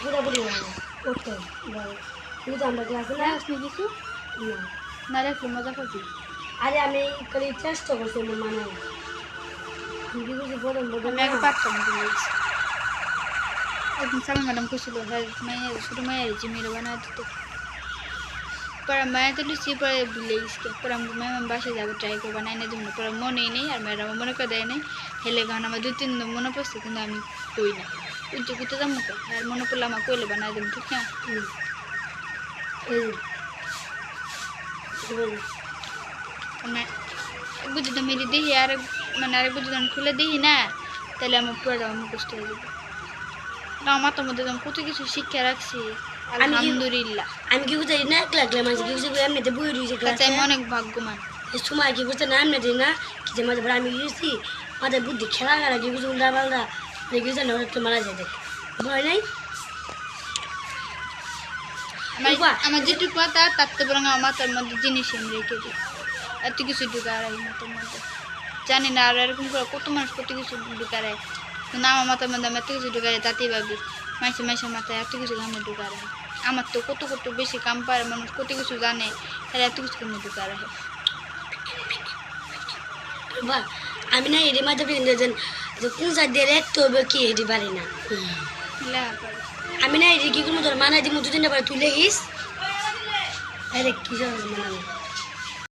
পুরোপুরি করতে কিন্তু আমরা ক্লাসে না আসলে কিছু না না রে মজা করছি আরে আমি খালি চেষ্টা করছি মানে আমি কি বুঝি প্রথম আমি আগে পারতাম একদিন সালমা ম্যাডাম কইছিল হ্যাঁ মায়ের ছোটো মায়ের জিমেরও বানায় দিতে পরে মায়ের তো লুচি পরে ভুলে গেছি পরে আমি ম্যাম বাসায় যাবো ট্রাই করে বানাই না জন্য পরে মনেই নেই আর ম্যাডাম মনে করে দেয় নাই হেলে গান আমার 2-3 দিন মনে পড়ছে কিন্তু আমি কই না উল্টে কুইতে যাবো আর মনে পড়লে আমার কইলে বানাই দেবো ঠিক না মানে এক বুঝিটা মেরে দেখি আর মানে আরেক বুঝি আমি খুলে দেখি না তাহলে আমার পুরোটা মুখস্থ হয়ে যাবে না আমার তো মধ্যে কত কিছু শিক্ষা রাখছি আলহামদুলিল্লাহ আমি কি বুঝাই না লাগলে মাঝে কি বুঝে এমনিতে বই রয়েছে ক্লাসে আমি অনেক ভাগ্যবান এই সময় কি বুঝতে না এমনিতে না কি মাঝে আমি গেছি মাঝে বুদ্ধি খেলা খেলা কি বুঝে উল্টা পাল্টা দেখেছি না একটু মারা যায় দেখ ভয় নাই আমার যেটুকু কথা তার তো বরং আমার মাথার মধ্যে জিনিস আমি রেখে দিই এত কিছু ঢুকার মাথার মধ্যে জানি না আর এরকম করে কত মানুষ কত কিছু ঢুকারে কিন্তু আমার মাথার মধ্যে আমি এত কিছু ঢুকারে তাতেই ভাবি মাসের মাথায় এত কিছু আমি ঢুকারে আমার তো কত কত বেশি কাম পারে মানুষ কত কিছু জানে তাহলে এত কিছু কিন্তু ঢুকারে আমি না এর মাঝে কোন সাইড দিয়ে রাখতে হবে কি এটি পারি না আমি না এটি কি কোনো তোর মানাই দিব 2-3টা পরে তুই লেখিস আরে কি